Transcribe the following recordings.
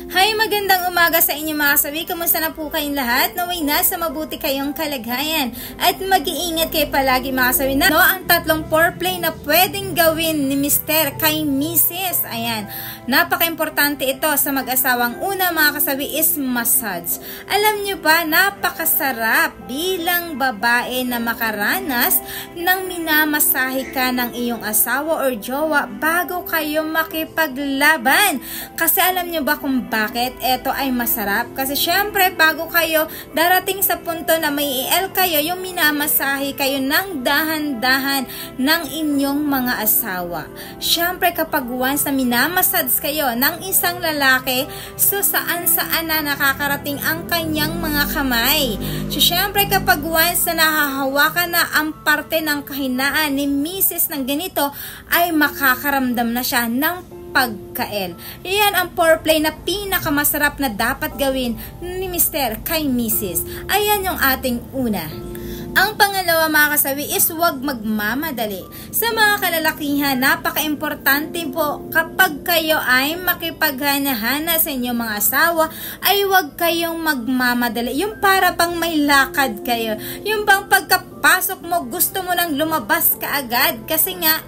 Hi, magandang umaga sa inyo mga kasawi. Kumusta na po kayong lahat? Naway nasa mabuti kayong kalagayan. At mag-iingat kayo palagi mga kasawi na ang tatlong foreplay na pwedeng gawin ni Mr. kay Mrs. Ayan, napaka-importante ito sa mag-asawang una mga kasawi is massage. Alam nyo ba, napakasarap bilang babae na makaranas ng minamasahe ka ng iyong asawa or jowa bago kayo makipaglaban. Kasi alam nyo ba kung bakit ito ay masarap? Kasi syempre bago kayo darating sa punto na may EL kayo, yung minamasahe kayo ng dahan-dahan ng inyong mga asawa. Syempre kapag once na minamassage kayo ng isang lalaki, so saan-saan na nakakarating ang kanyang mga kamay. So syempre kapag once na nahahawakan na ang parte ng kahinaan ni Mrs. ng ganito, ay makakaramdam na siya ng pagkael. Iyan ang foreplay na pinakamasarap na dapat gawin ni Mr. kay Mrs. Ayan yung ating una. Ang pangalawa mga kasawi is huwag magmamadali. Sa mga kalalakihan, napaka-importante po kapag kayo ay makipaghana-hana sa inyong mga asawa, ay huwag kayong magmamadali. Yung para bang may lakad kayo. Yung bang pagkapasok mo, gusto mo nang lumabas ka agad kasi nga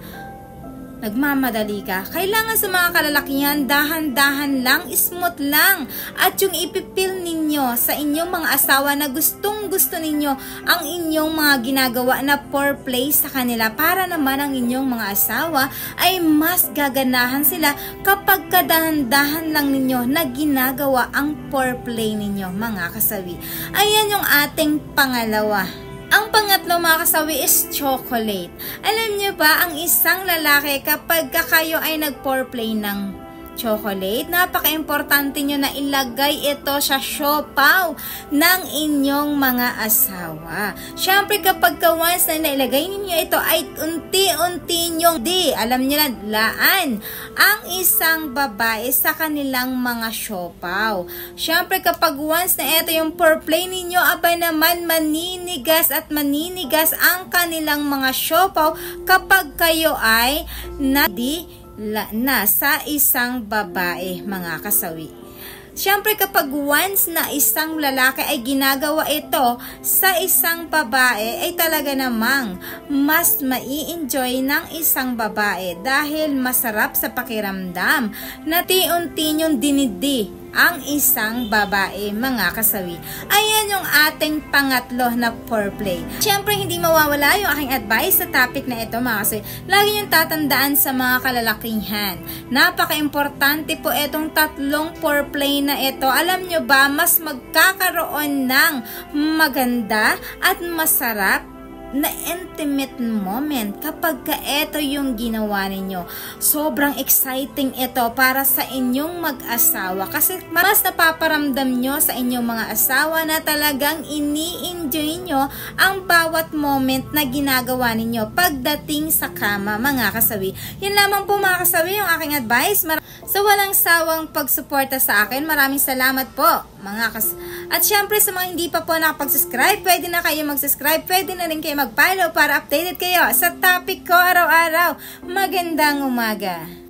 nagmamadali ka. Kailangan sa mga kalalakihan, dahan-dahan lang, smooth lang. At yung ipipil ninyo sa inyong mga asawa na gustong-gusto ninyo ang inyong mga ginagawa na foreplay sa kanila, para naman ang inyong mga asawa ay mas gaganahan sila kapag kadahan-dahan lang ninyo na ginagawa ang foreplay ninyo mga kasawi. Ayan yung ating pangalawa. Ang pangatlo mga kasawi is chocolate. Alam niyo ba, ang isang lalaki kapag kayo ay nag-foreplay ng chocolate, napaka-importante nyo na ilagay ito sa siopaw ng inyong mga asawa. Siyempre kapag once na nailagay ninyo ito, ay unti-unti nyong alam nyo na, laan ang isang babae sa kanilang mga siopaw. Siyempre kapag once na ito yung foreplay ninyo, abay naman maninigas at maninigas ang kanilang mga siopaw kapag kayo ay nasa isang babae mga kasawi. Siyempre kapag once na isang lalaki ay ginagawa ito sa isang babae, ay talaga namang mas mai-enjoy ng isang babae dahil masarap sa pakiramdam na unti-unti nyong dinidi ang isang babae mga kasawi. Ayan yung ating pangatlo na foreplay. Siyempre hindi mawawala yung aking advice sa topic na ito mga kasawi. Lagi yung tatandaan sa mga kalalakihan. Napaka-importante po itong tatlong foreplay na ito. Alam nyo ba, mas magkakaroon ng maganda at masarap na intimate moment kapag ito yung ginawa ninyo. Sobrang exciting ito para sa inyong mag-asawa kasi mas napaparamdam nyo sa inyong mga asawa na talagang ini-enjoy nyo ang bawat moment na ginagawa ninyo pagdating sa kama mga kasawi. Yun lamang po mga kasawi yung aking advice. Sa walang sawang pagsuporta sa akin, maraming salamat po mga At syempre sa mga hindi pa po nakapag-subscribe, pwede na kayo mag-subscribe, pwede na rin kayo mag-follow para updated kayo sa topic ko araw-araw. Magandang umaga!